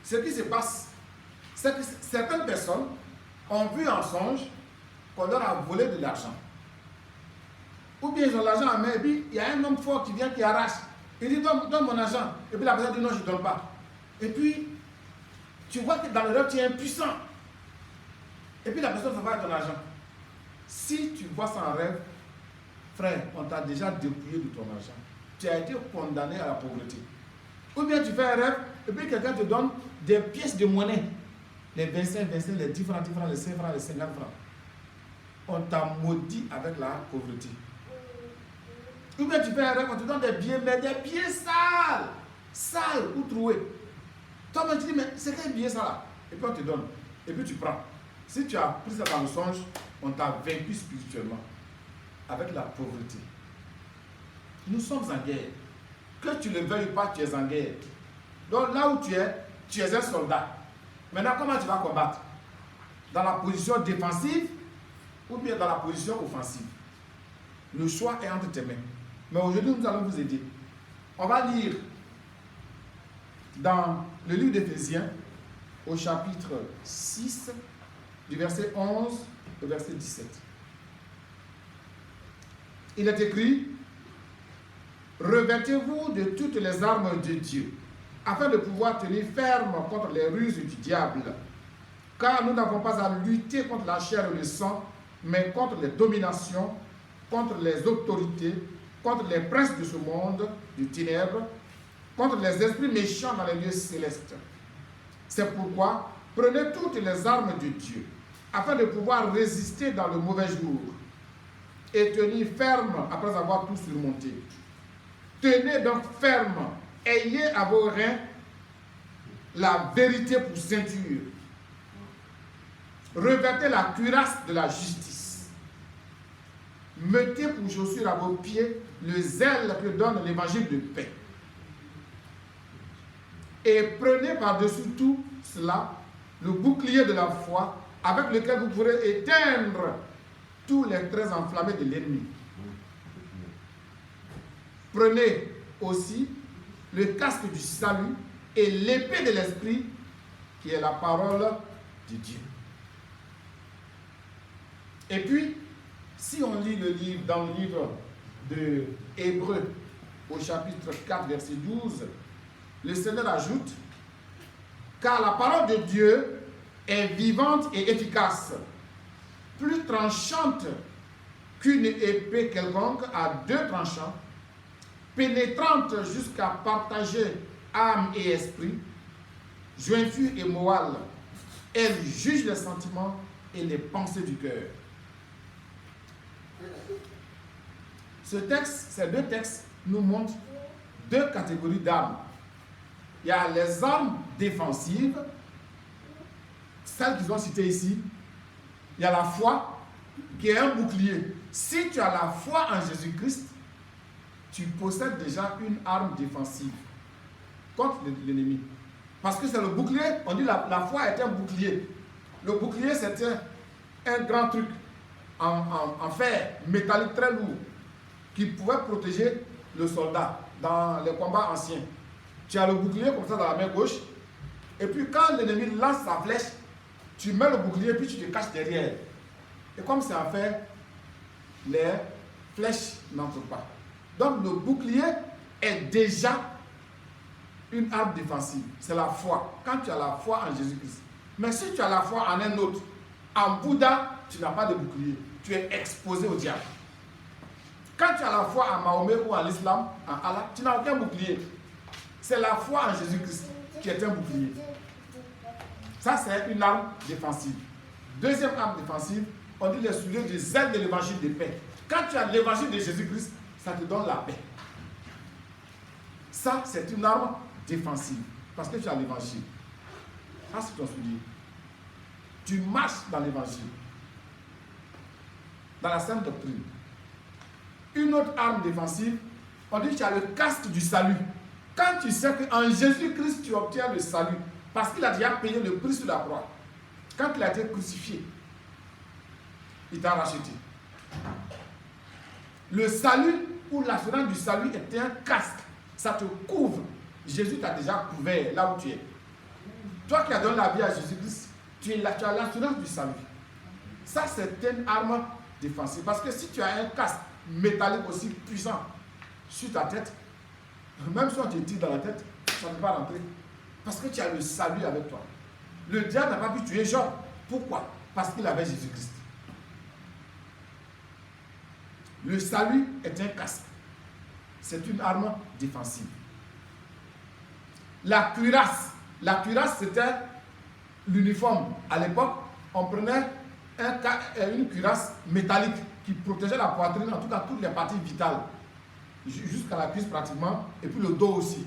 ce qui se passe, c'est que certaines personnes ont vu en songe qu'on leur a volé de l'argent. Ou bien ils ont l'argent en main et puis il y a un homme fort qui vient, qui arrache. Il dit donne mon argent. Et puis la personne dit non, je ne donne pas. Et puis tu vois que dans le rêve tu es impuissant. Et puis la personne s'en va avec ton argent. Si tu vois ça en rêve, frère, on t'a déjà dépouillé de ton argent. Tu as été condamné à la pauvreté. Ou bien tu fais un rêve et puis quelqu'un te donne des pièces de monnaie. Les 25, les 10 francs, les 5 francs, les 50 francs. On t'a maudit avec la pauvreté. Ou bien tu fais un rêve, on te donne des billets, mais des billets sales ou troués. Toi, tu dis, mais c'est quel billet ça là? Et puis on te donne. Et puis tu prends. Si tu as pris ça dans le songe, on t'a vaincu spirituellement avec la pauvreté. Nous sommes en guerre. Que tu le veuilles ou pas, tu es en guerre. Donc là où tu es un soldat. Maintenant, comment tu vas combattre? Dans la position défensive ou bien dans la position offensive? Le choix est entre tes mains. Mais aujourd'hui, nous allons vous aider. On va lire dans le livre d'Éphésiens, au chapitre 6, du verset 11 au verset 17. Il est écrit: revêtez-vous de toutes les armes de Dieu, afin de pouvoir tenir ferme contre les ruses du diable. Car nous n'avons pas à lutter contre la chair et le sang, mais contre les dominations, contre les autorités, contre les princes de ce monde, du ténèbres, contre les esprits méchants dans les lieux célestes. C'est pourquoi prenez toutes les armes de Dieu, afin de pouvoir résister dans le mauvais jour, et tenir ferme après avoir tout surmonté. Tenez donc ferme, ayez à vos reins la vérité pour ceinture. Revêtez la cuirasse de la justice. Mettez pour chaussure à vos pieds le zèle que donne l'évangile de paix. Et prenez par-dessus tout cela le bouclier de la foi avec lequel vous pourrez éteindre tous les traits enflammés de l'ennemi. Prenez aussi le casque du salut et l'épée de l'esprit qui est la parole de Dieu. Et puis, si on lit le livre dans le livre de Hébreux au chapitre 4 verset 12, le Seigneur ajoute: car la parole de Dieu est vivante et efficace, plus tranchante qu'une épée quelconque à deux tranchants, pénétrante jusqu'à partager âme et esprit, jointure et moelle. Elle juge les sentiments et les pensées du cœur. Ces deux textes nous montrent deux catégories d'armes. Il y a les armes défensives, celles qu'ils ont citées ici. Il y a la foi, qui est un bouclier. Si tu as la foi en Jésus-Christ, tu possèdes déjà une arme défensive contre l'ennemi. Parce que c'est le bouclier, on dit la foi est un bouclier. Le bouclier, c'était un grand truc en fer, métallique très lourd, qui pouvait protéger le soldat dans les combats anciens. Tu as le bouclier comme ça dans la main gauche, et puis quand l'ennemi lance sa flèche, tu mets le bouclier, puis tu te caches derrière. Et comme c'est en fer, les flèches n'entrent pas. Donc le bouclier est déjà une arme défensive. C'est la foi. Quand tu as la foi en Jésus-Christ. Mais si tu as la foi en un autre, en Bouddha, tu n'as pas de bouclier. Tu es exposé au diable. Quand tu as la foi en Mahomet ou en l'islam, en Allah, tu n'as aucun bouclier. C'est la foi en Jésus-Christ qui est un bouclier. Ça, c'est une arme défensive. Deuxième arme défensive, on dit les souliers du zèle de l'évangile de paix. Quand tu as l'évangile de Jésus-Christ, ça te donne la paix. Ça, c'est une arme défensive. Parce que tu as l'évangile. Ça, c'est ton soulier. Tu marches dans l'évangile. Dans la sainte doctrine. Une autre arme défensive, on dit que tu as le casque du salut. Quand tu sais qu'en Jésus-Christ, tu obtiens le salut, parce qu'il a déjà payé le prix sur la croix. Quand il a été crucifié, il t'a racheté. Le salut ou l'assurance du salut est un casque. Ça te couvre. Jésus t'a déjà couvert là où tu es. Toi qui as donné la vie à Jésus-Christ, tu as l'assurance du salut. Ça, c'est une arme défensive. Parce que si tu as un casque métallique aussi puissant sur ta tête, même si on te tire dans la tête, ça ne peut pas rentrer. Parce que tu as le salut avec toi. Le diable n'a pas pu tuer Job. Pourquoi? Parce qu'il avait Jésus-Christ. Le salut est un casque. C'est une arme défensive. La cuirasse. La cuirasse, c'était l'uniforme. À l'époque, on prenait une cuirasse métallique qui protégeait la poitrine, en tout cas toutes les parties vitales, jusqu'à la cuisse pratiquement, et puis le dos aussi.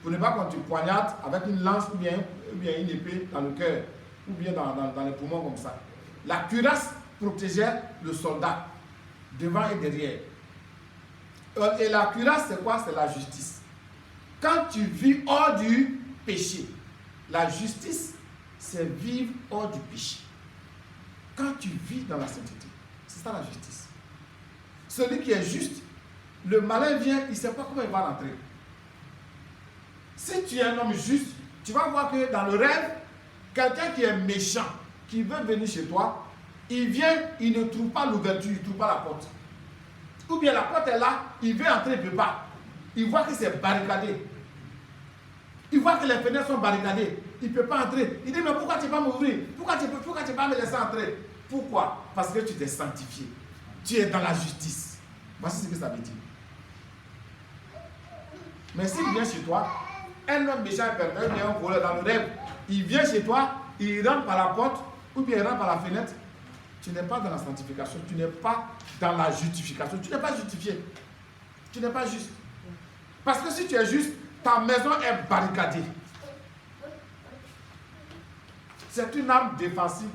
Pour ne pas qu'on te poignarde avec une lance ou bien une épée dans le cœur, ou bien dans les poumons comme ça. La cuirasse protégeait le soldat, devant et derrière. Et la cuirasse, c'est quoi? C'est la justice. Quand tu vis hors du péché, la justice, c'est vivre hors du péché. Quand tu vis dans la sainteté, c'est ça la justice. Celui qui est juste, le malin vient, il ne sait pas comment il va rentrer. Si tu es un homme juste, tu vas voir que dans le rêve, quelqu'un qui est méchant, qui veut venir chez toi, il vient, il ne trouve pas l'ouverture, il ne trouve pas la porte. Ou bien la porte est là, il veut entrer, il ne peut pas. Il voit que c'est barricadé. Il voit que les fenêtres sont barricadées. Il ne peut pas entrer. Il dit, mais pourquoi tu ne peux pas m'ouvrir? Pourquoi tu ne peux pas me laisser entrer? Pourquoi? Parce que tu t'es sanctifié. Tu es dans la justice. Voici ce que ça veut dire. Mais s'il vient chez toi, un homme méchant et pervers, il y a un voleur dans le rêve, il vient chez toi, il rentre par la porte, ou bien il rentre par la fenêtre, tu n'es pas dans la sanctification, tu n'es pas dans la justification, tu n'es pas justifié. Tu n'es pas juste. Parce que si tu es juste, ta maison est barricadée. C'est une arme défensive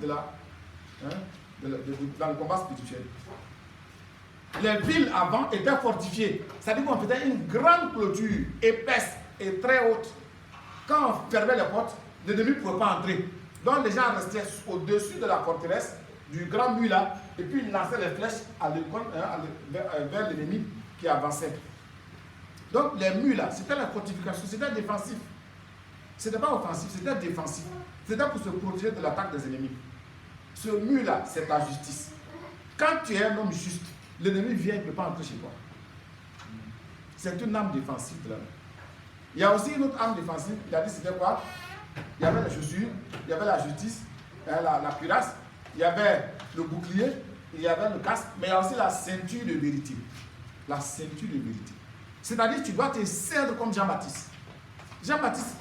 dans le combat spirituel. Les villes avant étaient fortifiées. C'est-à-dire qu'on faisait une grande clôture épaisse et très haute. Quand on fermait les portes, l'ennemi ne pouvait pas entrer. Donc les gens restaient au-dessus de la forteresse, du grand mur là, et puis ils lançaient les flèches vers l'ennemi qui avançait. Donc les murs là, c'était la fortification, c'était défensif. Ce n'était pas offensif, c'était défensif. C'était pour se protéger de l'attaque des ennemis. Ce mur là, c'est ta justice. Quand tu es un homme juste, l'ennemi vient, il ne peut pas entrer chez toi. C'est une arme défensive de l'homme. Il y a aussi une autre arme défensive. Il a dit c'était quoi? Il y avait les chaussures, il y avait la justice, la cuirasse, il y avait le bouclier, il y avait le casque, mais il y a aussi la ceinture de vérité. La ceinture de vérité. C'est-à-dire tu dois te ceindre comme Jean-Baptiste. Jean-Baptiste,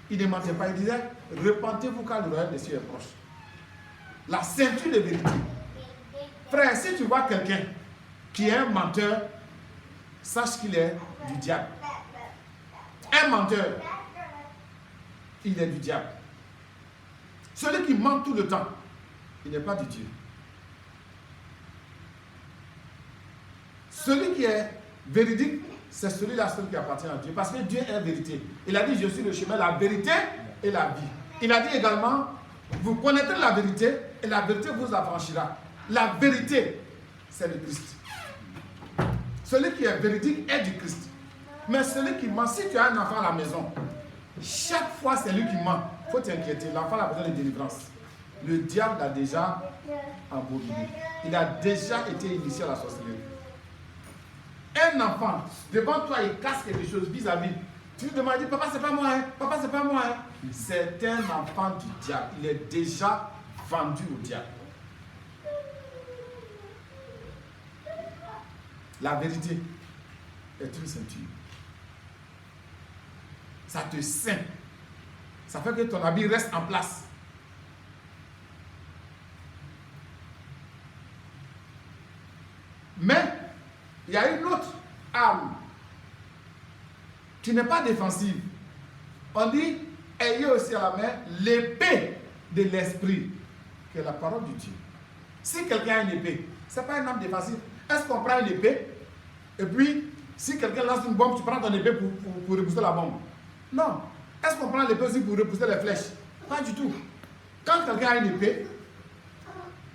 il ne mentait pas, il disait repentez-vous car le royaume des cieux est proche. La ceinture de vérité. Frère, si tu vois quelqu'un qui est un menteur, sache qu'il est du diable. Un menteur, il est du diable. Celui qui ment tout le temps, il n'est pas du Dieu. Celui qui est véridique, c'est celui-là seul qui appartient à Dieu. Parce que Dieu est vérité. Il a dit, je suis le chemin, la vérité et la vie. Il a dit également, vous connaîtrez la vérité et la vérité vous affranchira. La vérité, c'est le Christ. Celui qui est véridique est du Christ. Mais celui qui ment, si tu as un enfant à la maison, chaque fois c'est lui qui ment, il faut t'inquiéter. L'enfant a besoin de délivrance. Le diable l'a déjà embobiné. Il a déjà été initié à la sorcellerie. Un enfant, devant toi, il casse quelque chose vis-à-vis. Tu lui demandes, papa, c'est pas moi, hein? Papa, c'est pas moi. Hein? C'est un enfant du diable. Il est déjà vendu au diable. La vérité est une ceinture. Ça te ceint. Ça fait que ton habit reste en place. Mais il y a une autre arme qui n'est pas défensive. On dit, ayez aussi à la main l'épée de l'esprit, qui est la parole de Dieu. Si quelqu'un a une épée, ce n'est pas une arme défensive. Est-ce qu'on prend une épée et puis si quelqu'un lance une bombe, tu prends ton épée pour repousser la bombe? Non. Est-ce qu'on prend l'épée aussi pour repousser les flèches? Pas du tout. Quand quelqu'un a une épée,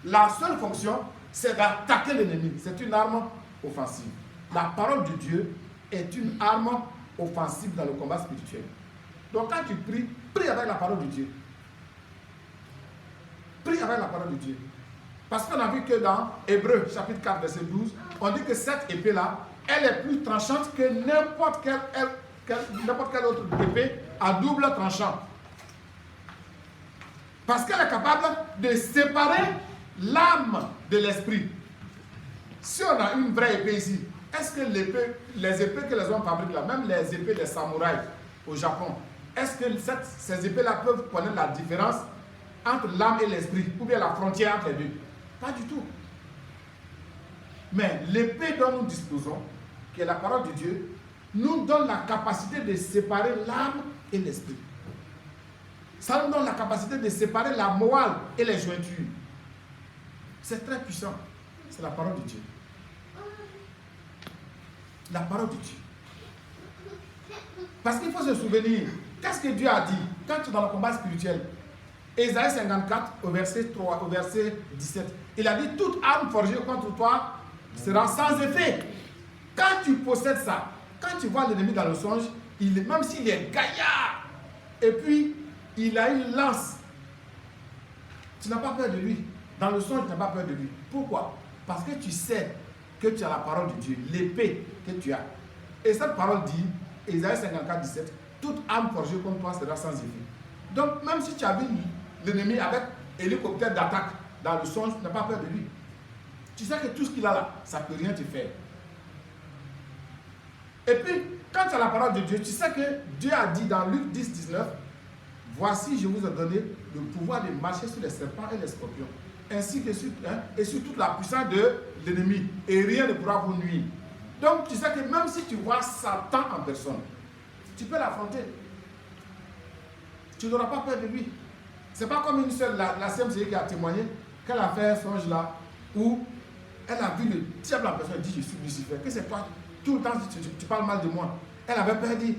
la seule fonction, c'est d'attaquer l'ennemi. C'est une arme offensive. La parole de Dieu est une arme offensive dans le combat spirituel. Donc quand tu pries, prie avec la parole de Dieu. Prie avec la parole de Dieu. Parce qu'on a vu que dans Hébreux chapitre 4 verset 12, on dit que cette épée-là, elle est plus tranchante que n'importe quelle autre épée à double tranchant. Parce qu'elle est capable de séparer l'âme de l'esprit. Si on a une vraie épée ici, est-ce que les épées que les hommes fabriquent là, même les épées des samouraïs au Japon, est-ce que ces épées-là peuvent connaître la différence entre l'âme et l'esprit, ou bien la frontière entre les deux? Pas du tout. Mais l'épée dont nous disposons, qui est la parole de Dieu, nous donne la capacité de séparer l'âme et l'esprit. Ça nous donne la capacité de séparer la moelle et les jointures. C'est très puissant. C'est la parole de Dieu. La parole de Dieu. Parce qu'il faut se souvenir, qu'est-ce que Dieu a dit quand tu es dans le combat spirituel? Ésaïe 54, au verset 3, au verset 17. Il a dit, toute arme forgée contre toi sera sans effet. Quand tu possèdes ça, quand tu vois l'ennemi dans le songe, même s'il est gaillard, et puis il a une lance, tu n'as pas peur de lui. Dans le songe, tu n'as pas peur de lui. Pourquoi? Parce que tu sais que tu as la parole de Dieu, l'épée que tu as. Et cette parole dit, Ésaïe 54, 17, toute arme forgée contre toi sera sans effet. Donc, même si tu as vu l'ennemi avec hélicoptère d'attaque dans le songe, tu n'as pas peur de lui. Tu sais que tout ce qu'il a là, ça ne peut rien te faire. Et puis, quand tu as la parole de Dieu, tu sais que Dieu a dit dans Luc 10, 19, voici, je vous ai donné le pouvoir de marcher sur les serpents et les scorpions, ainsi que sur toute la puissance de l'ennemi, et rien ne pourra vous nuire. Donc, tu sais que même si tu vois Satan en personne, tu peux l'affronter. Tu n'auras pas peur de lui. Ce n'est pas comme une seule, la CMCI qui a témoigné, qu'elle a fait un songe là, où elle a vu le diable en personne, elle dit, je suis Lucifer, que c'est toi, tout le temps tu parles mal de moi. Elle avait peur, elle dit,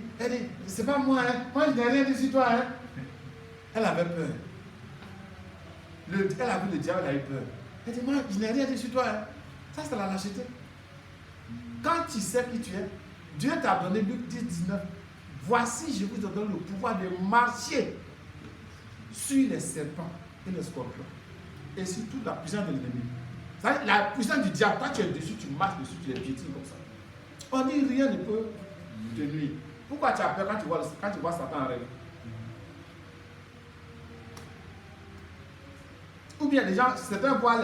c'est pas moi, hein. Moi je n'ai rien dit sur toi. Hein. Elle avait peur. Elle a vu le diable, elle a eu peur. Elle dit, moi je n'ai rien dit sur toi. Hein. Ça c'est la lâcheté. Quand tu sais qui tu es, Dieu t'a donné Luc 10, 19. Voici, je vous donne le pouvoir de marcher sur les serpents et les scorpions. Et sur toute la puissance de l'ennemi. La puissance du diable, quand tu es dessus, tu marches dessus, tu les piétines comme ça. On dit rien ne peut te nuire. Pourquoi tu as peur quand tu vois Satan en rêve? Ou bien les gens, certains voient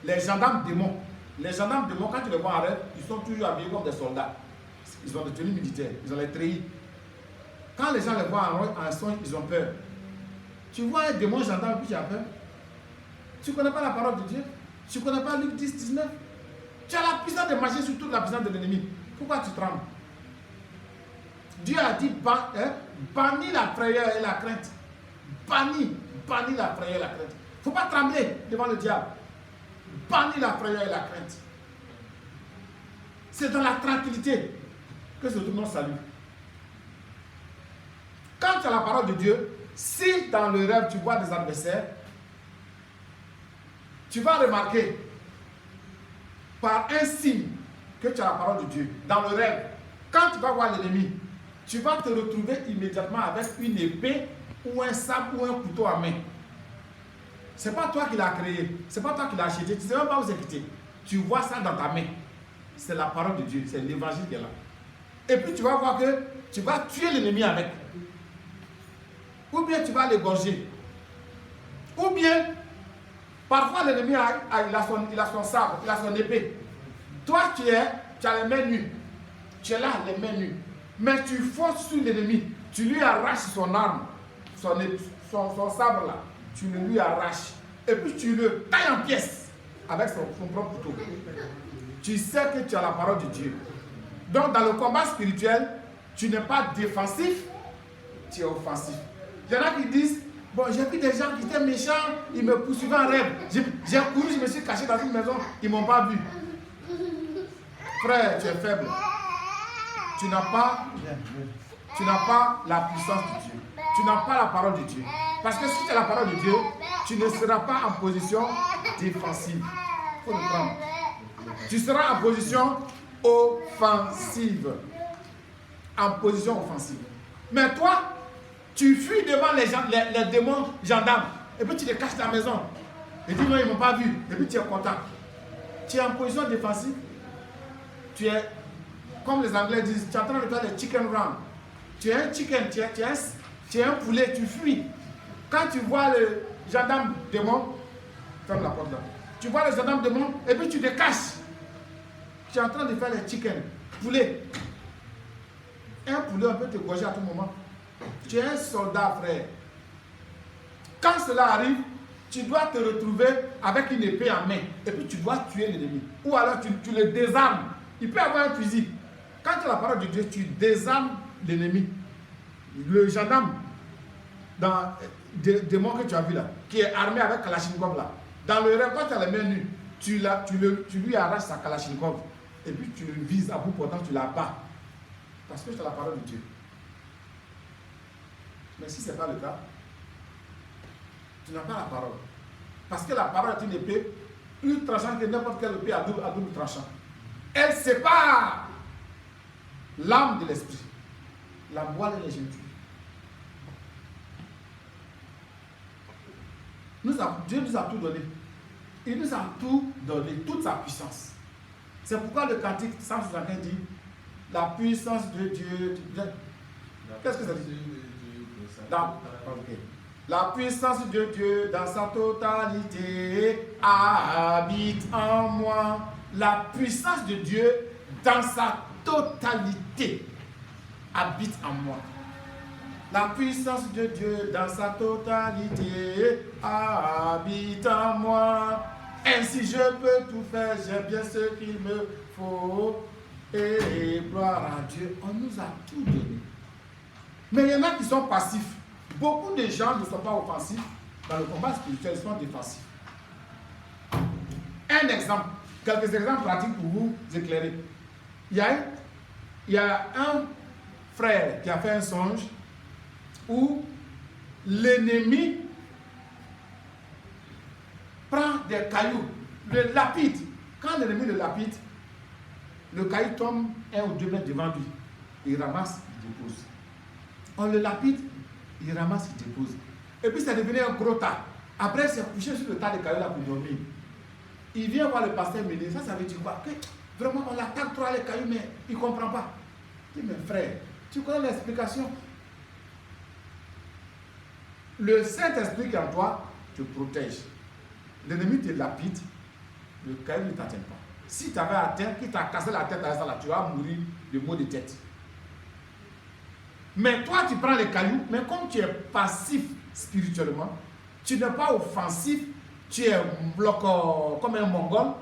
les gendarmes démons. Les gendarmes démons, quand tu les vois en rêve, ils sont toujours habillés comme des soldats. Ils ont des tenues militaires, ils ont les treillis. Quand les gens les voient en songe, ils ont peur. Tu vois un démon gendarme et puis tu as peur. Tu ne connais pas la parole de Dieu. Tu ne connais pas Luc 10, 19. Tu as la puissance de marcher sur toute la puissance de l'ennemi. Pourquoi tu trembles? Dieu a dit, bannis la frayeur et la crainte. Bannis la frayeur et la crainte. Il ne faut pas trembler devant le diable. Bannis la frayeur et la crainte. C'est dans la tranquillité que se trouve notre salut. Quand tu as la parole de Dieu, si dans le rêve tu vois des adversaires, tu vas remarquer par un signe que tu as la parole de Dieu. Dans le rêve, quand tu vas voir l'ennemi, tu vas te retrouver immédiatement avec une épée ou un sabre ou un couteau à main. Ce n'est pas toi qui l'as créé, ce n'est pas toi qui l'as acheté, tu ne sais même pas où c'est quitté. Tu vois ça dans ta main. C'est la parole de Dieu, c'est l'évangile qui est là. Et puis tu vas voir que tu vas tuer l'ennemi avec. Ou bien tu vas l'égorger. Ou bien, parfois l'ennemi il a son sabre, il a son épée. Toi tu as les mains nues. Tu es là, les mains nues. Mais tu forces sur l'ennemi. Tu lui arraches son arme, son sabre là. Tu le lui arraches. Et puis tu le tailles en pièces avec son propre couteau. Tu sais que tu as la parole de Dieu. Donc dans le combat spirituel, tu n'es pas défensif, tu es offensif. Il y en a qui disent, bon, j'ai vu des gens qui étaient méchants, ils me poursuivaient en rêve. J'ai couru, je me suis caché dans une maison, ils ne m'ont pas vu. Frère, tu es faible. Tu n'as pas la puissance de Dieu. Tu n'as pas la parole de Dieu. Parce que si tu as la parole de Dieu, tu ne seras pas en position défensive. Il faut le prendre. Tu seras en position offensive. En position offensive. Mais toi, Tu fuis devant les démons gendarmes. Et puis tu te caches dans la maison. Et dis non, ils ne m'ont pas vu. Et puis tu es content. Tu es en position défensive. Tu es, comme les Anglais disent, tu es en train de faire le chicken run. Tu es un chicken, tu es un poulet, tu fuis. Quand tu vois le gendarme démon, ferme la porte là. Tu vois le gendarme démon et puis tu te caches. Tu es en train de faire le chicken, poulet. Un poulet, on peut te gorger à tout moment. Tu es un soldat, frère. Quand cela arrive, tu dois te retrouver avec une épée en main. Et puis tu dois tuer l'ennemi. Ou alors tu le désarmes. Il peut avoir un fusil. Quand tu as la parole de Dieu, tu désarmes l'ennemi. Le gendarme, dans démon que tu as vu là, qui est armé avec Kalachnikov là. Dans le rêve, quand tu as les mains nues, tu lui arraches sa Kalachnikov. Et puis tu le vises à bout portant, tu la bats. Parce que tu as la parole de Dieu. Mais si ce n'est pas le cas, tu n'as pas la parole. Parce que la parole est une épée plus tranchante que n'importe quelle épée à double tranchant. Elle sépare l'âme de l'esprit, la moelle et les génies. Dieu nous a tout donné. Il nous a tout donné, toute sa puissance. C'est pourquoi le cantique 175 dit la puissance de Dieu. Qu'est-ce que ça dit? La puissance de Dieu dans sa totalité habite en moi. La puissance de Dieu dans sa totalité habite en moi. La puissance de Dieu dans sa totalité habite en moi. Ainsi je peux tout faire, j'ai bien ce qu'il me faut. Et gloire à Dieu, on nous a tout donné. Mais il y en a qui sont passifs. Beaucoup de gens ne sont pas offensifs dans le combat spirituel, ils sont défensifs. Un exemple, quelques exemples pratiques pour vous éclairer. Il y a un frère qui a fait un songe où l'ennemi prend des cailloux, le lapide. Quand l'ennemi le lapide, le caillou tombe 1 ou 2 mètres devant lui. Il ramasse, il dépose. On le lapide, il ramasse, il dépose. Et puis ça devenait un gros tas. Après, il s'est couché sur le tas de cailloux là pour dormir. Il vient voir le pasteur me dire, ça veut dire quoi? Que vraiment, on l'attaque trop les cailloux, mais il ne comprend pas. Je dis, mais frère, tu connais l'explication? Le Saint-Esprit qui est en toi te protège. L'ennemi te lapide, le caillou ne t'atteint pas. Si tu avais atteint, qui t'a cassé la tête à ça, là, tu vas mourir de maux de tête. Mais toi, tu prends les cailloux, mais comme tu es passif spirituellement, tu n'es pas offensif, tu es bloqué comme un mongol,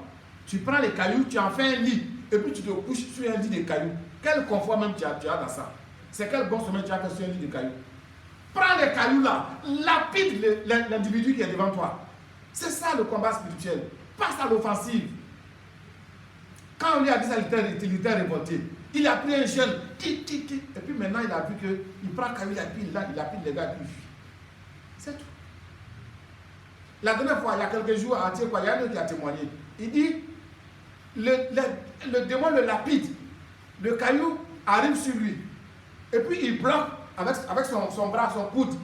tu prends les cailloux, tu en fais un lit, et puis tu te couches sur un lit de cailloux. Quel confort même tu as dans ça? C'est quel bon sommeil tu as fait sur un lit de cailloux? Prends les cailloux là, lapide l'individu qui est devant toi. C'est ça le combat spirituel. Passe à l'offensive. Quand on lui a dit ça, il était révolté. Il a pris un jeune, et puis maintenant il a vu qu'il prend caillou, il appuie les gars, puis il fuit. C'est tout. La dernière fois, il y a quelques jours, il y a un autre qui a témoigné. Il dit, le démon le lapide, le caillou arrive sur lui, et puis il bloque avec son bras, son coude.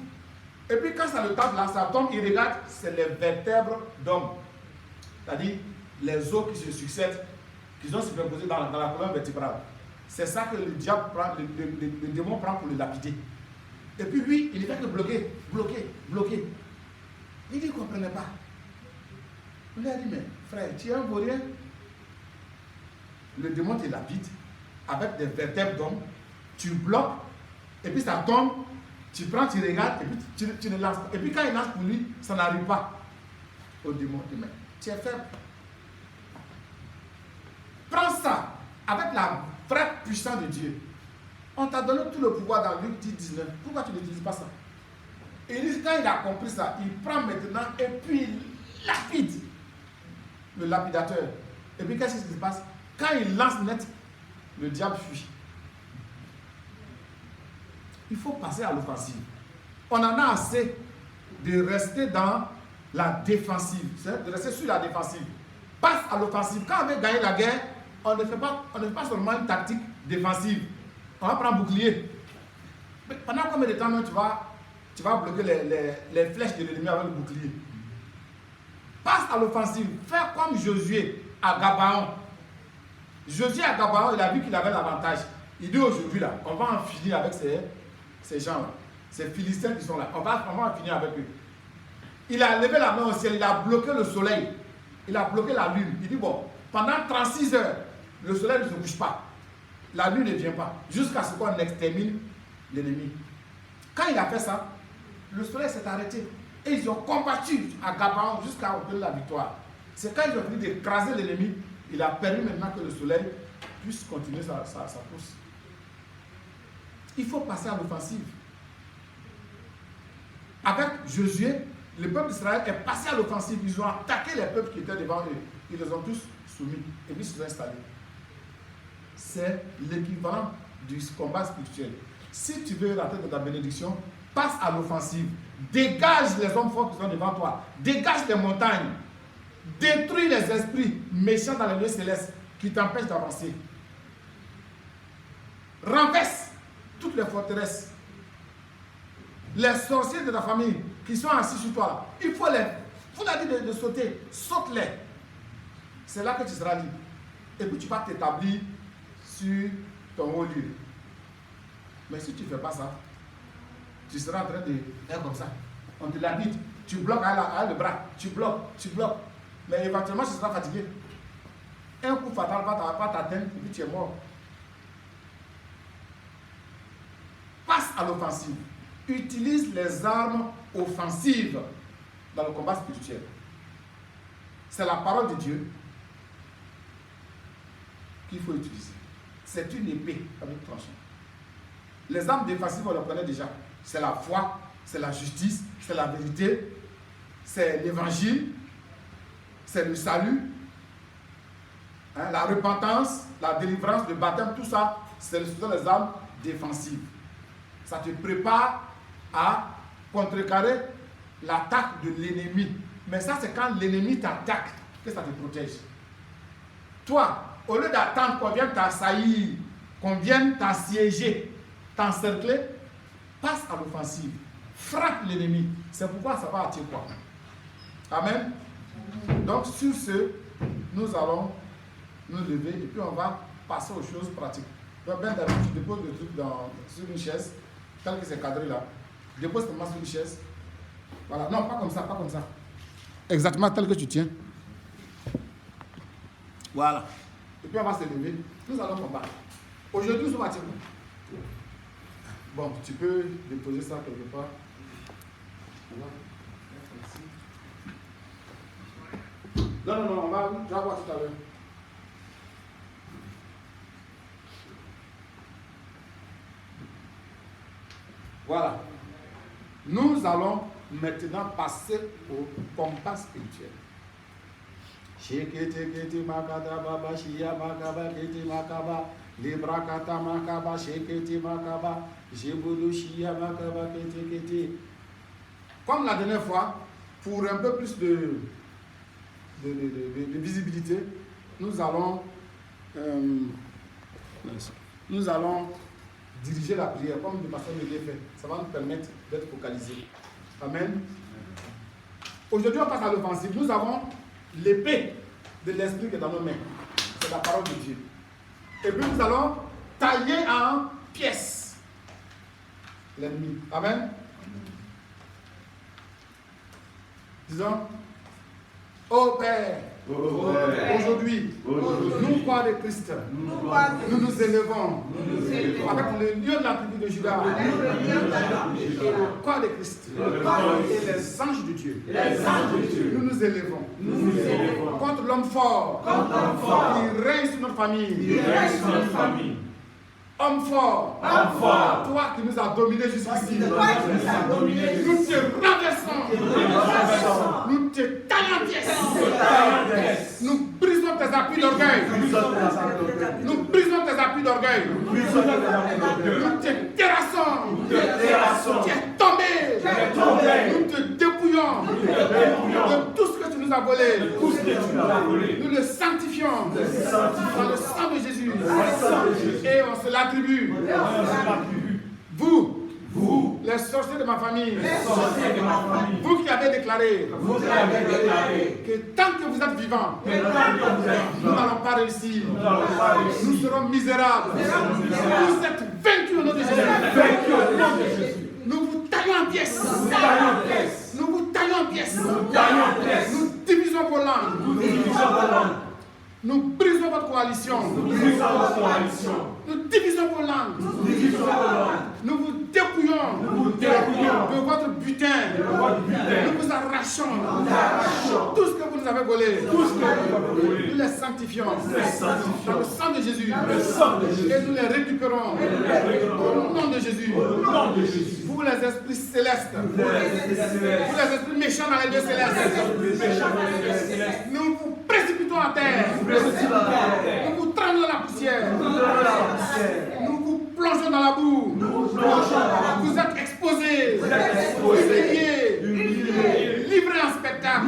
Et puis quand ça le tape là, ça tombe, il regarde, c'est les vertèbres d'homme. C'est-à-dire les os qui se succèdent, qui sont superposés dans la colonne vertébrale. C'est ça que le diable prend, le démon prend pour le lapider. Et puis lui, il ne fait que bloquer. Il ne comprenait pas. On lui a dit, mais frère, tu es un vaurien. Le démon te lapide avec des vertèbres d'homme, tu bloques, et puis ça tombe, tu prends, tu regardes, et puis tu le lances. Et puis quand il lance pour lui, ça n'arrive pas au démon. Il dit, mais tu es faible. Prends ça avec la vraie puissance de Dieu. On t'a donné tout le pouvoir dans Luc 10, 19. Pourquoi tu n'utilises pas ça? Et quand il a compris ça, il prend maintenant et puis il lapide le lapidateur. Et puis qu'est-ce qui se passe? Quand il lance net, le diable fuit. Il faut passer à l'offensive. On en a assez de rester dans la défensive, de rester sur la défensive. Passe à l'offensive. Quand on veut gagner la guerre, on ne fait pas seulement une tactique défensive. On va prendre un bouclier. Mais pendant combien de temps tu vas tu vas bloquer les flèches de l'ennemi avec le bouclier. Passe à l'offensive. Fais comme Josué à Gabaon. Josué à Gabaon, il a vu qu'il avait l'avantage. Il dit aujourd'hui, là, on va en finir avec ces gens-là. Ces Philistins qui sont là. On va en finir avec eux. Il a levé la main au ciel, il a bloqué le soleil. Il a bloqué la lune. Il dit, bon, pendant 36 heures, le soleil ne se bouge pas. La lune ne vient pas. Jusqu'à ce qu'on extermine l'ennemi. Quand il a fait ça, le soleil s'est arrêté. Et ils ont combattu à Gabaon jusqu'à obtenir la victoire. C'est quand ils ont fini d'écraser l'ennemi, il a permis maintenant que le soleil puisse continuer sa course. Il faut passer à l'offensive. Avec Josué, le peuple d'Israël est passé à l'offensive. Ils ont attaqué les peuples qui étaient devant eux. Ils les ont tous soumis. Et puis ils se sont installés. C'est l'équivalent du combat spirituel. Si tu veux rentrer dans ta bénédiction, passe à l'offensive. Dégage les hommes forts qui sont devant toi. Dégage les montagnes. Détruis les esprits méchants dans les lieux célestes qui t'empêchent d'avancer. Renverse toutes les forteresses. Les sorciers de ta famille qui sont assis sur toi, il faut leur dire de sauter. Saute-les. C'est là que tu seras libre. Et puis tu vas t'établir sur ton haut lieu. Mais si tu ne fais pas ça, tu seras en train de faire comme ça. On te l'habite. Tu bloques avec le bras. Tu bloques. Mais éventuellement, tu seras fatigué. Un coup fatal va t'atteindre et puis tu es mort. Passe à l'offensive. Utilise les armes offensives dans le combat spirituel. C'est la parole de Dieu qu'il faut utiliser. C'est une épée avec tranchant. Les armes défensives, on les connaît déjà. C'est la foi, c'est la justice, c'est la vérité, c'est l'évangile, c'est le salut, la repentance, la délivrance, le baptême, tout ça, ce sont les armes défensives. Ça te prépare à contrecarrer l'attaque de l'ennemi. Mais ça, c'est quand l'ennemi t'attaque que ça te protège. Toi, au lieu d'attendre qu'on vienne t'assaillir, qu'on vienne t'assiéger, t'encercler, passe à l'offensive. Frappe l'ennemi. C'est pourquoi ça va attirer quoi. Amen. Donc, sur ce, nous allons nous lever et puis on va passer aux choses pratiques. Donc, ben d'habitude, tu déposes le truc sur une chaise, tel que c'est cadré là. Dépose ton main sur une chaise. Voilà. Non, pas comme ça, pas comme ça. Exactement tel que tu tiens. Voilà. Et puis on va se lever. Nous allons combattre. Aujourd'hui, nous sommes à Tirou. Bon, tu peux déposer ça quelque part. Non, tu vas voir tout à l'heure. Voilà. Nous allons maintenant passer au combat spirituel. Shekete kete makada baba shia makaba kete makaba librakata makaba shekete makaba jebulu shia makaba kete kete. Comme la dernière fois, pour un peu plus de visibilité, nous allons diriger la prière comme le pasteur me l'a fait. Ça va nous permettre d'être focalisés. Amen. Aujourd'hui, on passe à l'offensive. Nous avons l'épée de l'esprit qui est dans nos mains. C'est la parole de Dieu. Et puis nous allons tailler en pièces l'ennemi. Amen. Disons, ô Père, aujourd'hui, nous, croix de Christ, nous nous élevons avec le lieu de la tribu de Juda et le corps de Christ et les anges de Dieu. Nous nous élevons contre l'homme fort qui règne sur notre famille. Homme fort, toi qui nous as dominés jusqu'ici, nous te renversons, nous te taillons en pièces, nous brisons tes appuis d'orgueil, nous brisons tes appuis d'orgueil, nous te terrassons, tu es tombé, nous te dépouillons de tout ce que tu nous as volé, nous le sanctifions dans le sang de Jésus et on se l'attribue. Vous, les Les sorciers de ma famille. Vous qui avez déclaré. Que tant que vous êtes vivants. Nous n'allons pas réussir. Nous serons misérables. Vous êtes vaincus au nom de Jésus. Nous vous taillons en pièces. Nous vous taillons en pièces. Nous divisons vos langues. Nous brisons votre coalition. Nous divisons vos langues. Nous vous dépouillons de votre butin. Nous vous arrachons tout ce que vous nous avez volé. Nous les sanctifions dans le sang de Jésus. Et nous les récupérons au nom de Jésus. Vous les esprits célestes. Vous les esprits méchants dans les lieux célestes. Nous vous précipitons à terre. Nous vous tremblons dans la poussière. Nous vous plongeons dans la boue. Vous êtes exposés, humiliés, livrés en spectacle.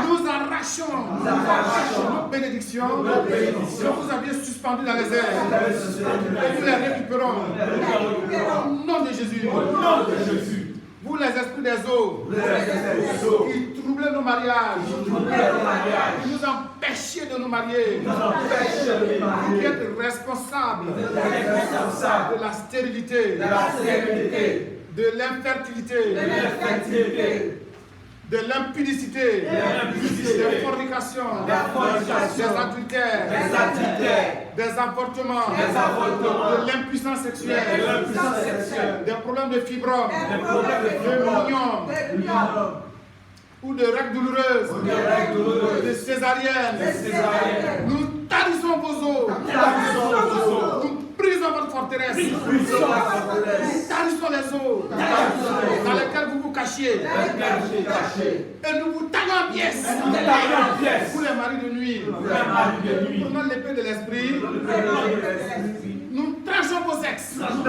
Nous arrachons nos bénédictions que vous aviez suspendues dans les airs. Et nous les récupérons au nom de Jésus. Vous les esprits des eaux qui troublaient nos mariages, qui nous empêchaient de nous marier, qui êtes responsables de la stérilité, de l'infertilité, de l'impudicité, des fornications, des adultères, des avortements, de l'impuissance sexuelle, des problèmes de fibrome, de mignon, ou de règles douloureuses, de césariennes. Nous tarissons vos os. Nous brisons votre forteresse. Nous tarissons les eaux dans lesquelles vous vous cachiez. Et nous vous taillons en pièces. Vous les maris de nuit. Nous prenons l'épée de l'esprit. Nous tranchons vos sexes. Nous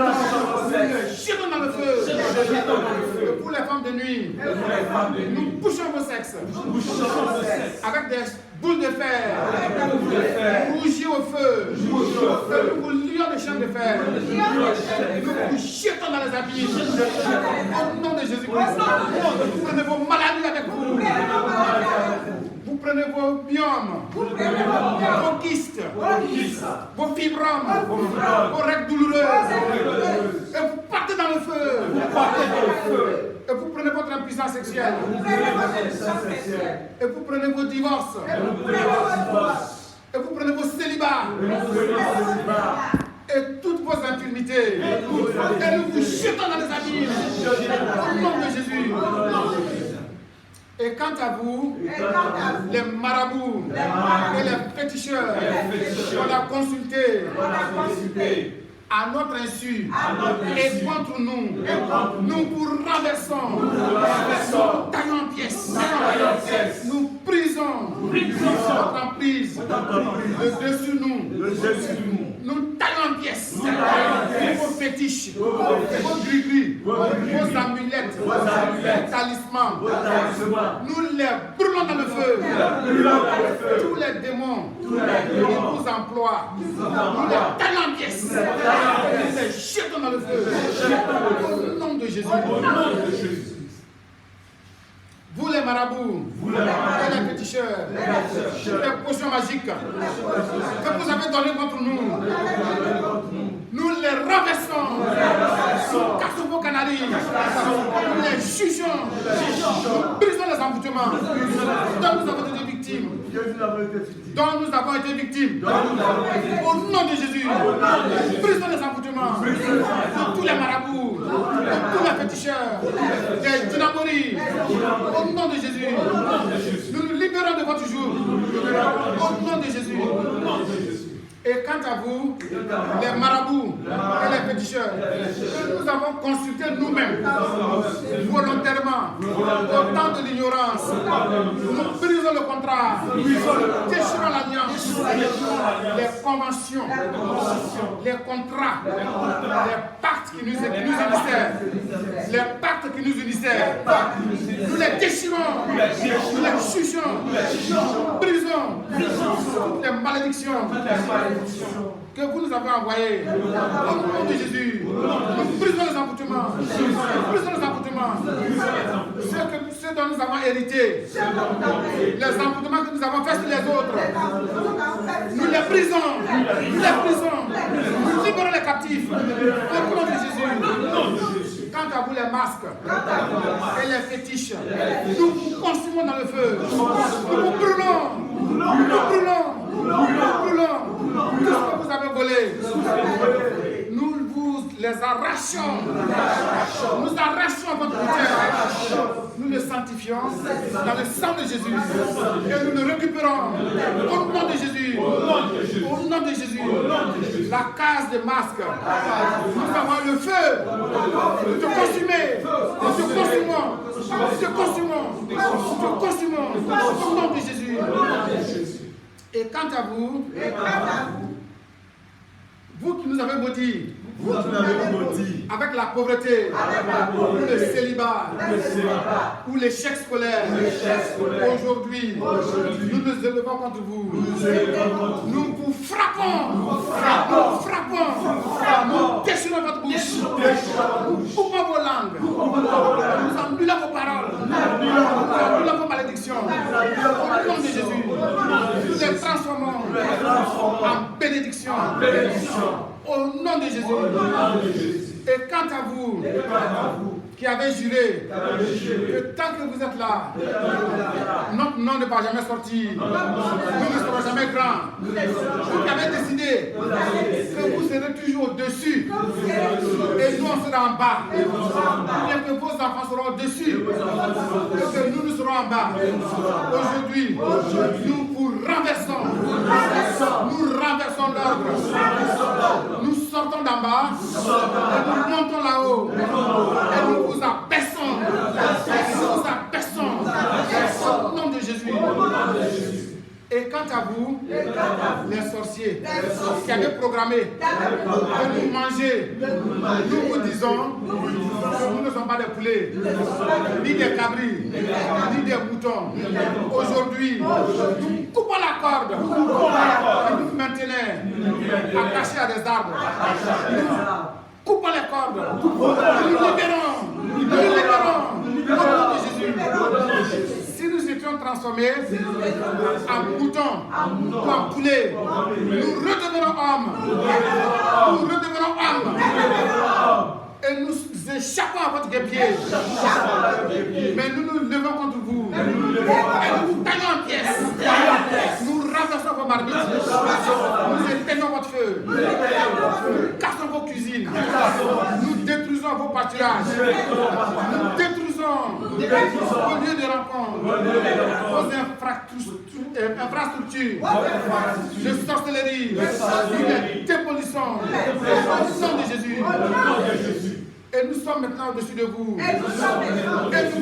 les jetons dans le feu. Et pour les femmes de nuit, nous bouchons vos sexes. Avec des boules de fer. Rougis au feu. Nous vous lions des chaînes de fer. Nous vous jetons dans les abîmes. Au nom de Jésus-Christ. Vous prenez vos maladies avec vous. Vous prenez vos biomes, vos kystes, vos fibromes, vos règles douloureuses, et vous partez dans le feu. Et vous prenez votre impuissance sexuelle. Et vous prenez vos divorces. Et vous prenez vos célibats. Et toutes vos infirmités. Et nous vous jetons dans les abîmes. Au nom de Jésus. Et quant à vous, les marabouts et les féticheurs, on a consulté à notre insu et contre nous, nous vous renversons, nous taillons en pièces, nous brisons votre emprise, le dessus nous, nous taillons en pièces, vos fétiches, vos gris-gris, vos amulettes, vos talismans, nous les brûlons dans le feu, tous les démons qui vous emploient, nous les taillons en pièces. Nous les jetons dans le feu. Au nom de Jésus. Vous les marabouts, et les féticheurs, les potions magiques que vous avez données contre nous, nous les renversons, nous cassons vos canaries, nous les jugeons, nous brisons les envoûtements dont nous avons été victimes. Au nom de Jésus, brisons les envoûtements de tous les marabouts, de tous les féticheurs, des dynamories. Au nom de Jésus, nous nous libérons de votre jour. Au nom de Jésus. Et quant à vous, les marabouts et les féticheurs, que nous avons consulté nous-mêmes, volontairement, au temps de l'ignorance, nous brisons le contrat, déchirons l'alliance, les conventions, les contrats, les pactes qui nous unissaient, les pactes qui nous unissaient. Nous les déchirons, nous les chuchons, nous brisons toutes les malédictions que vous nous avez envoyées. Au nom de Jésus, nous brisons les emboutements, ceux dont nous avons hérité, les emboutements que nous avons faits sur les autres. Nous les brisons, nous libérons les captifs. Au nom de Jésus. Quant à vous les masques et les fétiches, nous vous consumons dans le feu. Nous vous brûlons. Tout ce que vous avez volé, nous vous les arrachons. Nous arrachons votre terre. Nous le sanctifions dans le sang de Jésus. Et nous le récupérons au nom de Jésus. Au nom de Jésus. La case des masques. Nous avons le feu. Nous te consumons. Au nom de Jésus. Et quant à vous, vous qui nous avez maudits, avec la pauvreté, ou le célibat, ou l'échec scolaire, aujourd'hui, nous nous élevons contre vous. Nous vous frappons, nous déchirons votre bouche, nous coupons vos langues, nous annulons vos paroles, nous annulons vos malédictions. Au nom de Jésus, nous les transformons en bénédiction. Au nom de Jésus. Et quant à vous, qui avez juré que tant que vous êtes là, notre nom ne va jamais sortir. Nous ne serons jamais grands. Vous qui avez décidé que vous serez toujours au-dessus et nous on sera en bas. Bien que vos enfants seront au-dessus et que nous serons en bas. Aujourd'hui, nous vous renversons. Nous renversons l'ordre. Nous sortons d'en bas et nous montons là-haut. Et nous vous abaissons. Au nom de Jésus. Et quant à vous, les sorciers qui avaient programmé de nous manger, nous vous disons que nous ne sommes pas des poulets, ni des cabris, ni des moutons. Aujourd'hui, nous coupons la corde et nous maintenons attachés à des arbres. Nous coupons les cordes, nous libérons au nom de Jésus. Si nous étions transformés en moutons ou en poulets, nous redevenons hommes. Et nous échappons à votre guépier. Mais nous nous levons contre vous. Et nous vous taillons en pièces. Nous renversons vos marmites. Nous éteignons votre feu. Nous cassons vos cuisines. Nous détruisons vos pâturages. Nous détruisons vos lieux de rencontre. Vos infrastructures de sorcellerie. Nous les démolissons. Au nom de Jésus. Et nous sommes maintenant au-dessus de vous. Et nous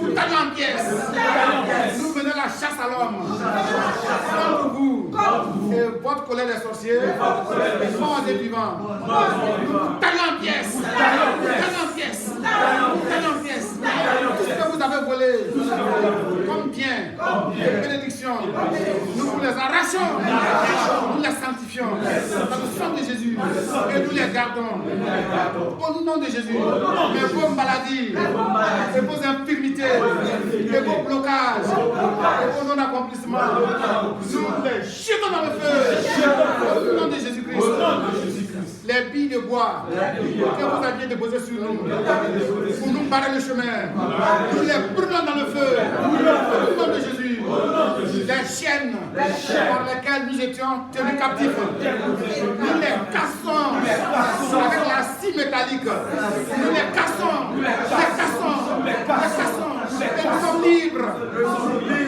vous taillons en pièces. Nous menons la chasse à l'homme. Contre vous. Et votre colère des sorciers, morts et vivants. Nous vous taillons en pièces. Tout ce que vous avez volé, comme bien et bénédiction, nous vous les arrachons. Nous les sanctifions. Dans le sang de Jésus. Et nous les gardons. Au nom de Jésus. Mais vos maladies, et vos infirmités, et vos blocages, et vos non-accomplissements, nous les jetons dans le feu. Au nom de Jésus-Christ. Les billes de bois que vous aviez déposées sur nous, pour nous barrer le chemin, nous les brûlons dans le feu. Au nom de Jésus. Les chaînes par lesquelles nous étions tenus captifs, nous les cassons avec la scie métallique. Nous les cassons. Et nous sommes libres.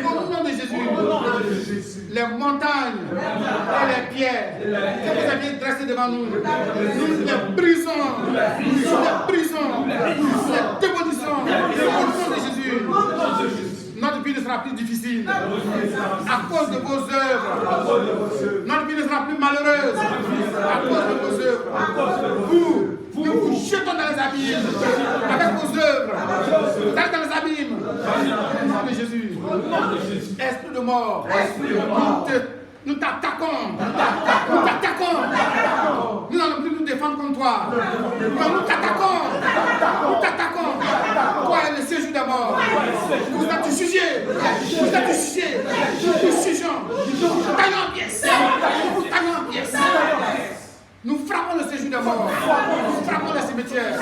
Au nom de Jésus. Les montagnes et les pierres que vous aviez dressées devant nous, nous les brisons. Nous les démolissons. Au nom de Jésus. difficile. À cause de vos œuvres. Notre vie ne sera plus malheureuse. À cause de vos œuvres. Nous vous jetons dans les abîmes. Avec vos œuvres. Vous allez dans les abîmes. Au nom de Jésus. Esprit de mort. Nous t'attaquons. Nous t'attaquons. Nous n'allons plus nous défendre contre toi. Mais nous t'attaquons. Nous t'attaquons. Toi et le séjour des morts. Vous êtes jugés. Vous êtes jugés. Nous jugeons. Nous taillons en pièces. Nous taillons en pièces. Nous frappons le séjour des morts. Nous frappons les cimetières.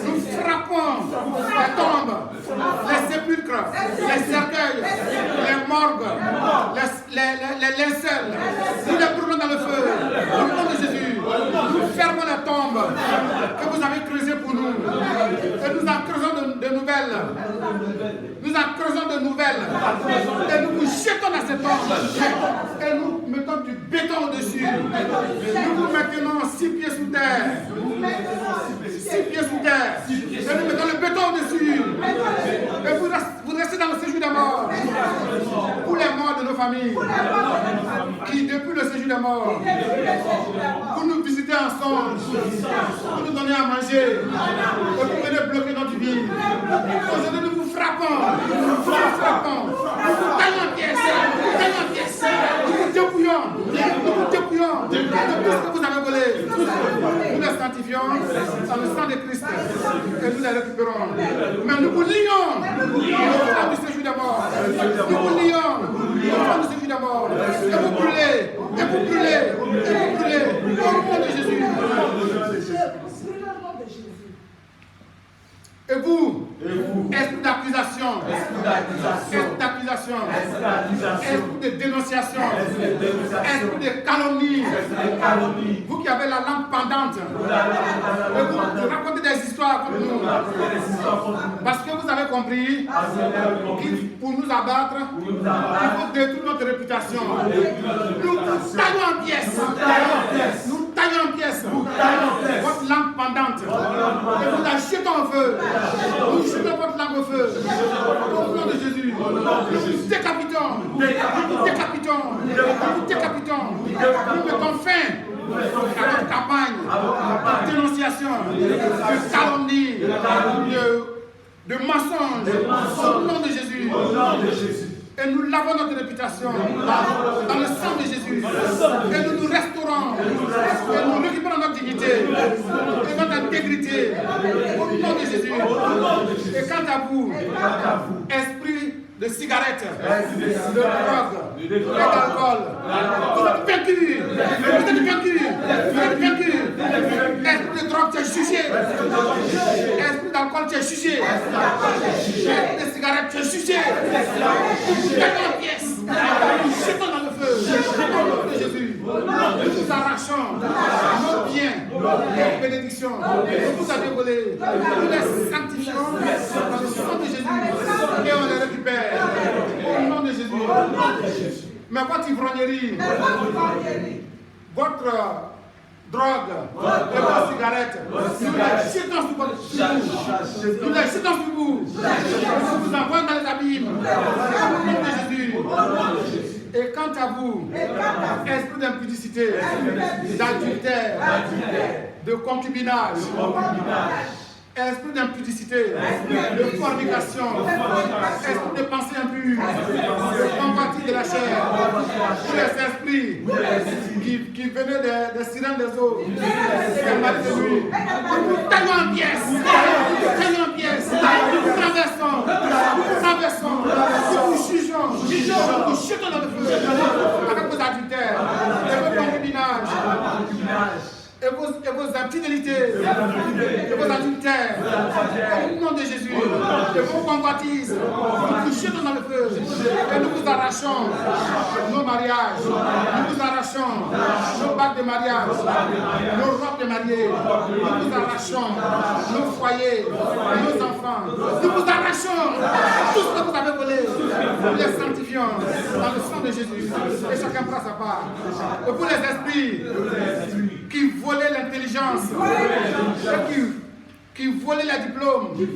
Nous frappons les tombes, les sépulcres, les cercueils, les morgues, les lincelles. Nous les brûlons dans le feu. Au nom de Jésus, nous fermons les tombes que vous avez creusées pour nous. Et nous en creusons de nouvelles. Nous en creusons de nouvelles. Et nous vous jetons dans ces tombes. Et nous mettons du béton au-dessus. Nous vous maintenons 6 pieds sous terre. 6 pieds sous terre. Et nous mettons le béton au-dessus. Et vous restez dans le séjour des morts. Pour les morts de nos familles. Qui, depuis le séjour des morts, vous nous visitez ensemble. Vous nous donnez à manger. Et vous venez bloquer notre vie. Aujourd'hui, nous vous frappons. Nous vous frappons. Nous vous taillons en pièces. Nous taillons en pièces. Nous vous dépouillons. Nous vous dépouillons de tout ce que vous avez volé. Nous les sanctifions dans le sang de Christ et nous les récupérons. Mais nous vous lions au sang du séjour des morts. Nous vous lions au sang du séjour des morts. Et vous brûlez, et vous brûlez, et vous brûlez au nom de Jésus. Et vous, esprit d'accusation, esprit de dénonciation, esprit de calomnie, vous qui avez la langue pendante, et vous racontez des histoires contre nous, parce que vous avez compris qu'il pour nous abattre, il faut détruire notre réputation. Nous taillons en pièces, nous taillons en pièces votre langue pendante, et vous la jetons au feu. Nous jetons votre langue au feu. Au nom de Jésus. Nous vous décapitons. Nous vous décapitons. Nous vous décapitons. Nous mettons fin à votre campagne de dénonciation, de calomnie, de mensonge. Au nom de Jésus. Et nous lavons notre réputation dans le sang de Jésus. Et nous nous restaurons. Et nous récupérons notre dignité et notre intégrité au nom de Jésus. Et quant à vous, esprit de cigarettes, de drogue, d'alcool, vous êtes vaincus. Vous êtes vaincus. Vous êtes vaincus. Esprit de drogue, tu es jugé. Esprit d'alcool, tu es jugé. Esprit de cigarettes, tu es jugé. Nous mettons en pièces. Nous jetons dans le feu. Au nom de Jésus. Nous nous arrachons nos biens, nos bénédictions. Nous vous avez volé. Nous les sanctifions dans le sang de Jésus. Et on les récupère. Au nom de Jésus. Mais votre ivrognerie, votre drogue et vos cigarettes, nous les jetons sur vous. Nous les jetons sur vous. Nous vous envoyons dans les abîmes. Au nom de Jésus. Et quant à vous, esprit d'impudicité, d'adultère, de concubinage, esprit d'impudicité, de fornication, esprit de pensée impure, de convoitise de la chair, tous les esprits qui venaient des sirènes des eaux, des maris de nuit, nous taillons en pièces, nous traversons, nous jugeons, nous jetons dans le feu avec vos adultères et vos concubinages. Et vos infidélités, et vos adultères, au nom de Jésus, et vos convoitises, nous jetons dans le feu, et nous vous arrachons nos mariages, nous vous arrachons nos bagues de mariage, nos robes de mariée, nous vous arrachons nos foyers, nos enfants, nous vous arrachons tout ce que vous avez volé, nous les sanctifions dans le sang de Jésus, et chacun prend sa part. Et pour les esprits qui volaient l'intelligence, qui volaient les diplômes, qui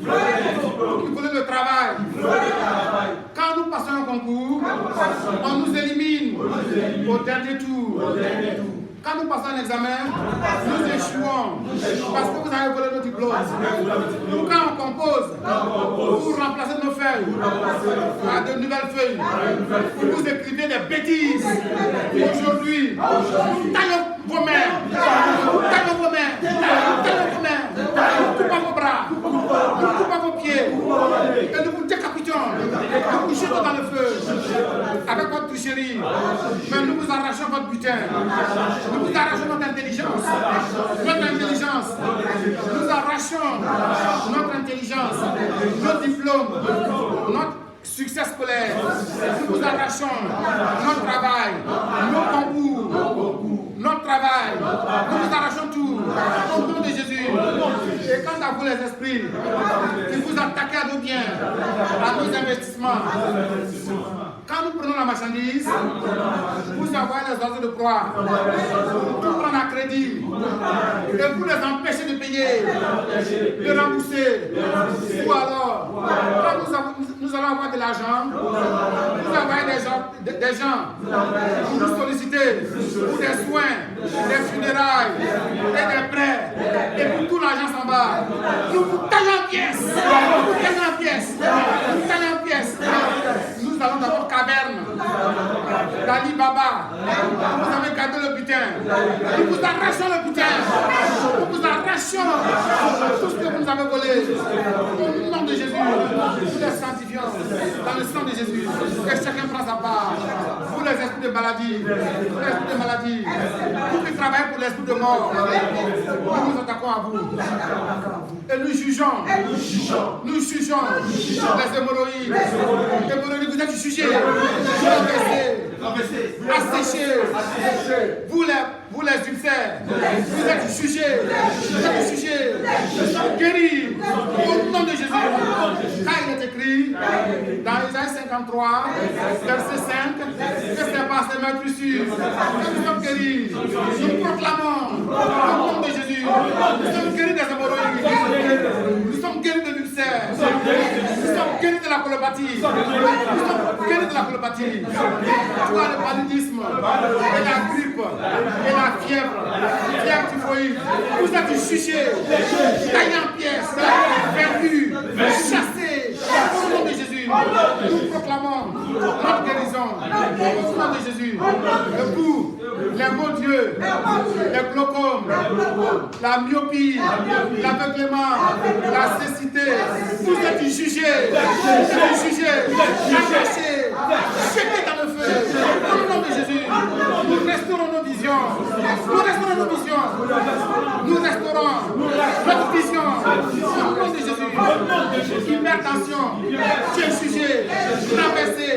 volaient le travail. Quand nous passons un concours, On nous élimine au dernier tour. Quand nous passons un examen, nous échouons parce que vous avez volé nos diplômes. Ou quand on compose, vous remplacez nos feuilles à de nouvelles feuilles. Vous écrivez des bêtises. Aujourd'hui, nous taillons vos mains. Taillons vos mains. Taillons vos mains. Nous coupons vos bras. Nous coupons vos pieds. Et nous vous décapitons. Nous vous jetons dans le feu avec votre toucherie. Mais nous vous arrachons votre butin. Nous vous arrachons notre intelligence. Nous arrachons notre intelligence, nos diplômes, notre succès scolaire. Nous vous arrachons notre travail, nos concours, notre travail. Nous vous arrachons tout au nom de Jésus. Et quant à vous les esprits, qui vous attaquez à nos biens, à nos investissements, quand nous prenons la marchandise, vous envoyez les oiseaux de proie, vous prenez à crédit, et vous les empêchez de payer, de rembourser. Ou alors, quand nous allons avoir de l'argent, vous envoyez des gens pour nous solliciter pour des soins, des funérailles et des prêts, et puis tout l'argent s'en va. Nous vous taillons en pièces, nous taillons en pièces, nous taillons en pièces. Nous allons dans votre caverne, d'Ali Baba, vous avez gardé le butin, nous vous arrachons le butin, nous vous arrachons tout ce que vous nous avez volé. Au nom de Jésus, nous les sanctifions dans le sang de Jésus, et chacun prend sa part. Vous les esprits de maladie, vous qui travaillez pour l'esprit de mort, nous nous attaquons à vous. Et nous jugeons les hémorroïdes. Vous êtes jugés, asséchés, vous les ulcères, vous êtes jugés, guéris au nom de Jésus. Car il est écrit dans Isaïe 53, verset 5, que c'est par ces meurtrissures que nous sommes guéris. Nous proclamons au nom de Jésus, nous sommes guéris des hémorroïdes, nous sommes guéris de l'ulcère, nous sommes guéris de la colopathie, tu as le paludisme, et la grippe, et la fièvre typhoïde. Vous êtes jugés, taillés en pièces, perdus, chassés. Au nom de Jésus, nous proclamons notre guérison. Au nom de Jésus, le coup, les maux d'yeux, les glaucomes, la myopie, l'aveuglement, la cécité. Vous êtes jugés, attachés, jetés dans le feu. Au nom de Jésus, nous restaurons nos visions. Nous restaurons notre vision. Au nom de Jésus, hypertension, tu es jugé, renversé,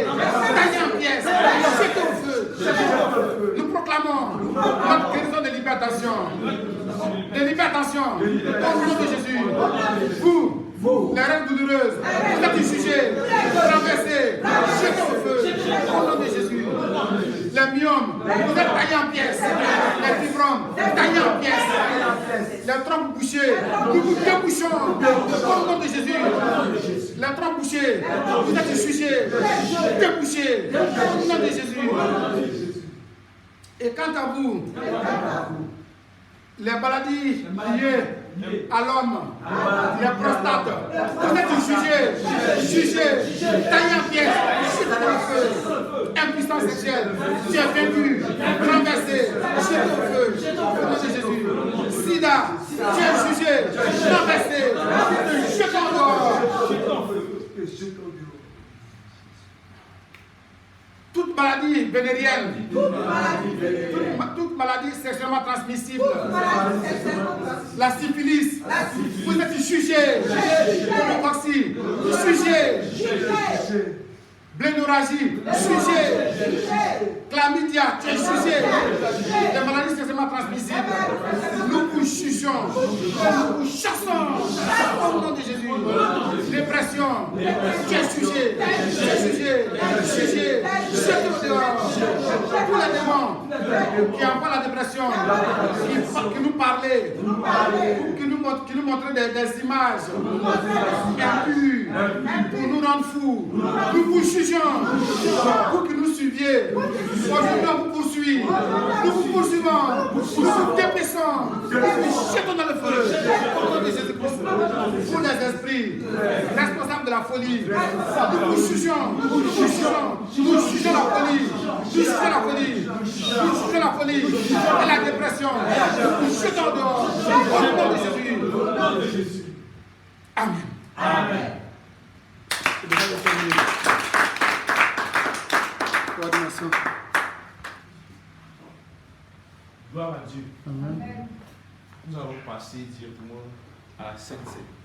taillé en pièces, jeté au feu. Nous proclamons notre guérison de l'hypertension. Au nom de Jésus, vous, les règles douloureuses, vous êtes jugés, renversés, jetés au feu. Au nom de Jésus, les myomes, vous êtes taillés en pièces, les fibromes, taillés en pièces, les trompes bouchées, nous vous débouchons. Au nom de Jésus, les trompes bouchées, vous êtes jugés, débouchés. Au nom de Jésus. Et quant à vous, les maladies liées à l'homme, les prostates, vous êtes jugés, taillés en pièces, jetés dans le feu. Impuissance sexuelle, tu es vaincu, renversé, jeté au feu. Au nom de Jésus. Sida, tu es jugé, renversé, jeté en dehors. Toute maladie vénérienne, toute maladie sexuellement transmissible, la syphilis, vous êtes jugés, l'hémocoxie, jugés, blénorragie, jugé, chlamydia, tu es jugé, les maladies sexuellement transmissibles, nous vous jugeons, nous vous chassons, au nom de Jésus, dépression, tu es jugé, jeté au dehors, tous les démons qui envoient la dépression, qui nous parlaient, qui nous montraient des images impures pour nous rendre fous, nous vous jugeons, pour que nous poursuiviez. Aujourd'hui, on vous poursuit. Nous vous poursuivons. Nous vous dépressons. Nous jetons dans le feu. Au nom de Jésus-Christ. Pour les esprits responsables de la folie. Nous jugeons la folie. Nous jugeons la folie. Nous jugeons la folie et la dépression. Nous jetons dehors. Au nom de Jésus. Amen. Amen. Gloire à Dieu. Amen. Nous allons passer directement à la Sainte Seine.